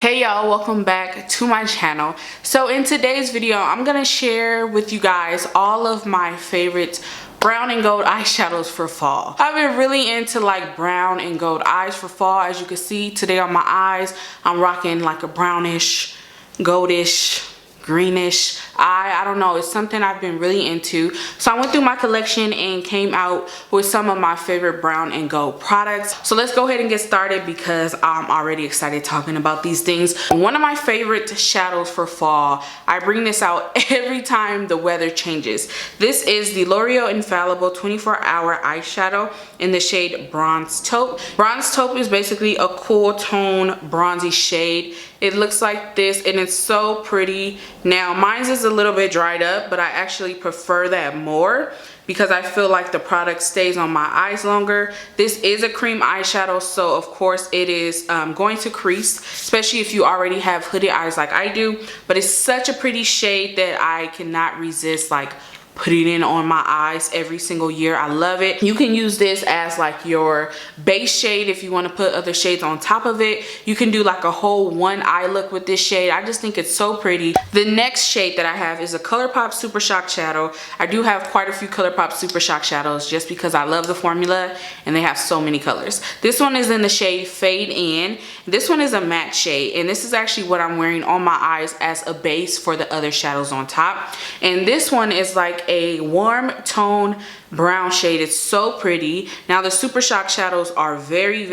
Hey y'all, welcome back to my channel. So in today's video, I'm gonna share with you guys all of my favorite brown and gold eyeshadows for fall. I've been really into like brown and gold eyes for fall. As you can see today on my eyes, I'm rocking like a brownish, goldish, greenish eye. I don't know, it's something I've been really into. So I went through my collection and came out with some of my favorite brown and gold products. So let's go ahead and get started because I'm already excited talking about these things. One of my favorite shadows for fall, I bring this out every time the weather changes. This is the L'Oreal Infallible 24-Hour Eyeshadow in the shade Bronzed Taupe. Bronzed Taupe is basically a cool tone bronzy shade. It looks like this and it's so pretty. Now mine is a little bit dried up, but I actually prefer that more because I feel like the product stays on my eyes longer. This is a cream eyeshadow, so of course it is going to crease, especially if you already have hooded eyes like I do. But it's such a pretty shade that I cannot resist like putting it on my eyes every single year. I love it. You can use this as like your base shade if you want to put other shades on top of it. You can do like a whole one eye look with this shade. I just think it's so pretty. The next shade that I have is a Colourpop Super Shock Shadow. I do have quite a few Colourpop Super Shock Shadows just because I love the formula and they have so many colors. This one is in the shade Fade In. This one is a matte shade and this is actually what I'm wearing on my eyes as a base for the other shadows on top. And this one is like a warm tone brown shade. It's so pretty. Now the Super Shock shadows are very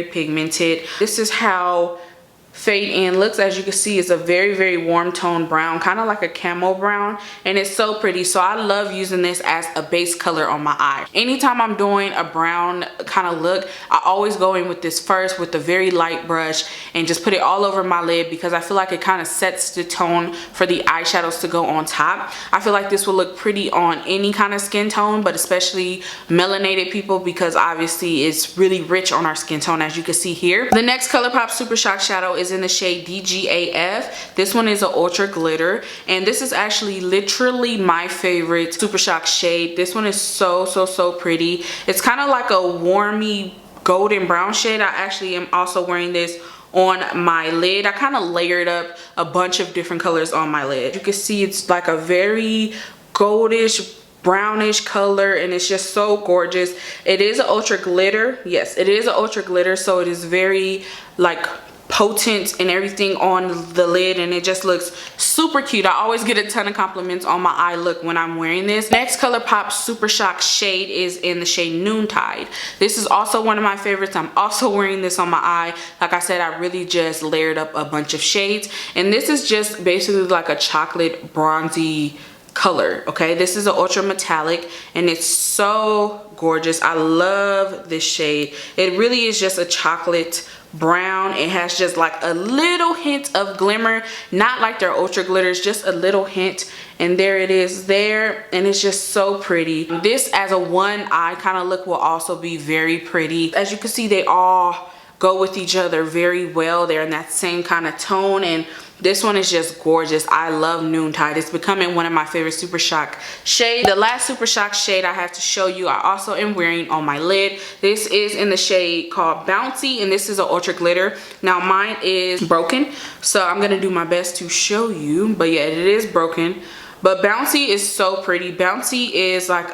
pigmented. This is how Fade In looks. As you can see, it's a very warm tone brown, kind of like a camo brown, and it's so pretty. So I love using this as a base color on my eye. Anytime I'm doing a brown kind of look, I always go in with this first with a very light brush and just put it all over my lid because I feel like it kind of sets the tone for the eyeshadows to go on top. I feel like this will look pretty on any kind of skin tone, but especially melanated people because obviously it's really rich on our skin tone, as you can see here. The next Colourpop Super Shock Shadow is in the shade DGAF. This one is an ultra glitter and this is actually literally my favorite Super Shock shade. This one is so pretty. It's kind of like a warmy golden brown shade. I actually am also wearing this on my lid. I kind of layered up a bunch of different colors on my lid. You can see it's like a very goldish brownish color and it's just so gorgeous. It is an ultra glitter. Yes, it is an ultra glitter, so it is very like potent and everything on the lid and it just looks super cute. I always get a ton of compliments on my eye look when I'm wearing this. Next Colourpop Super Shock shade is in the shade Noontide. This is also one of my favorites. I'm also wearing this on my eye. Like I said, I really just layered up a bunch of shades and this is just basically like a chocolate bronzy color. Okay, this is an ultra metallic and it's so gorgeous. I love this shade. It really is just a chocolate brown. It has just like a little hint of glimmer, not like their ultra glitters, just a little hint, and there it is there, and it's just so pretty. This as a one eye kind of look will also be very pretty. As you can see, they all go with each other very well. They're in that same kind of tone and this one is just gorgeous. I love Noontide. It's becoming one of my favorite Super Shock shades. The last Super Shock shade I have to show you, I also am wearing on my lid. This is in the shade called Bouncy and this is an ultra glitter. Now mine is broken, so I'm gonna do my best to show you, but yeah, it is broken. But Bouncy is so pretty. Bouncy is like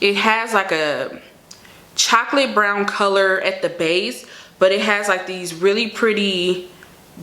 it has like a chocolate brown color at the base, but it has like these really pretty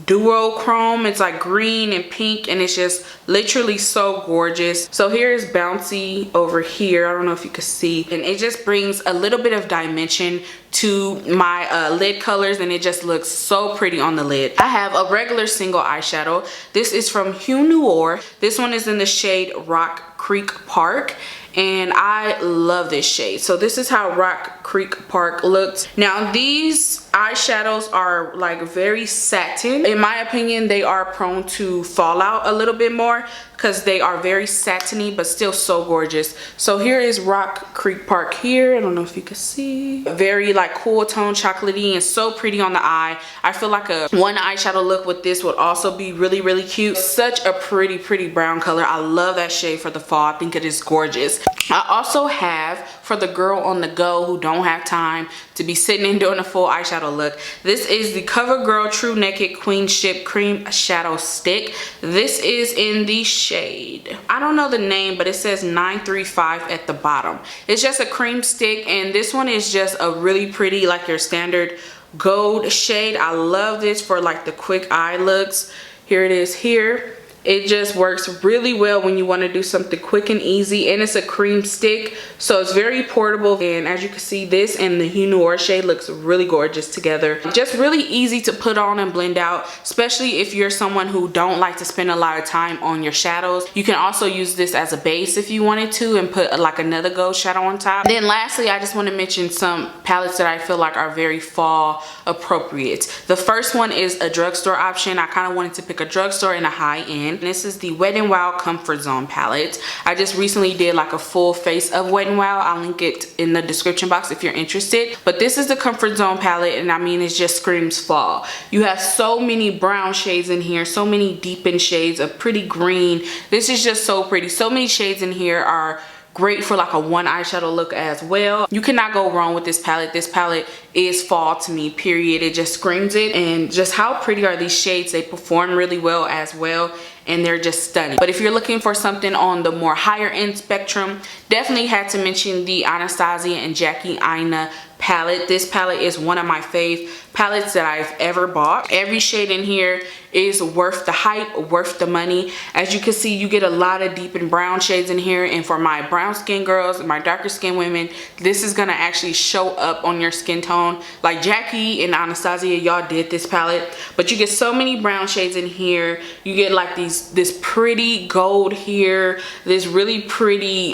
duochrome. It's like green and pink and it's just literally so gorgeous. So here is Bouncy over here. I don't know if you can see, and it just brings a little bit of dimension to my lid colors and it just looks so pretty on the lid. I have a regular single eyeshadow. This is from Noir. This one is in the shade Rock Creek Park and I love this shade. So this is how Rock Creek Park looks. Now these eyeshadows are like very satin. In my opinion, they are prone to fall out a little bit more because they are very satiny but still so gorgeous. So here is Rock Creek Park here. I don't know if you can see. Very like cool tone, chocolatey, and so pretty on the eye. I feel like a one eyeshadow look with this would also be really cute. Such a pretty brown color. I love that shade for the fall. fall. I think it is gorgeous. I also have, for the girl on the go who don't have time to be sitting and doing a full eyeshadow look, this is the Covergirl True Naked Queenship Cream Shadow Stick. This is in the shade, I don't know the name, but it says 935 at the bottom. It's just a cream stick, and this one is just a really pretty, like your standard gold shade. I love this for like the quick eye looks. Here it is here. It just works really well when you want to do something quick and easy, and it's a cream stick, so it's very portable. And as you can see, this and the Noir shade looks really gorgeous together. Just really easy to put on and blend out, especially if you're someone who don't like to spend a lot of time on your shadows. You can also use this as a base if you wanted to, and put like another gold shadow on top. Then lastly, I just want to mention some palettes that I feel like are very fall appropriate. The first one is a drugstore option. I kind of wanted to pick a drugstore and a high-end. This is the Wet n Wild Comfort Zone palette. I just recently did like a full face of Wet n Wild. I'll link it in the description box if you're interested. But this is the Comfort Zone palette, and I mean, it just screams fall. You have so many brown shades in here, so many deepened shades, a pretty green. This is just so pretty. So many shades in here are great for like a one eyeshadow look as well. You cannot go wrong with this palette. This palette is fall to me, period. It just screams it. And just how pretty are these shades? They perform really well as well, and they're just stunning. But if you're looking for something on the more higher end spectrum, definitely had to mention the Anastasia and Jackie Aina palette. This palette is one of my fave palettes that I've ever bought. Every shade in here is worth the hype, worth the money. As you can see, you get a lot of deep and brown shades in here, and for my brown skin girls, my darker skin women, this is gonna actually show up on your skin tone. Like Jackie and Anastasia, y'all did this palette, but you get so many brown shades in here. You get like this pretty gold here, this really pretty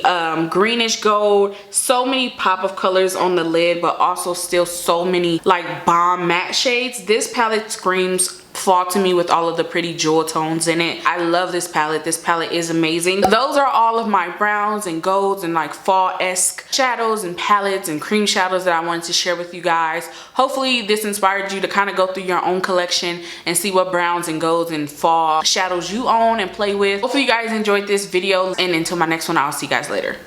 greenish gold, so many pop of colors on the lid, but also still so many like bomb matte shades. This palette screams fall to me with all of the pretty jewel tones in it. I love this palette. This palette is amazing. Those are all of my browns and golds and like fall-esque shadows and palettes and cream shadows that I wanted to share with you guys. Hopefully this inspired you to kind of go through your own collection and see what browns and golds and fall shadows you own and play with. Hopefully you guys enjoyed this video, and until my next one, I'll see you guys later.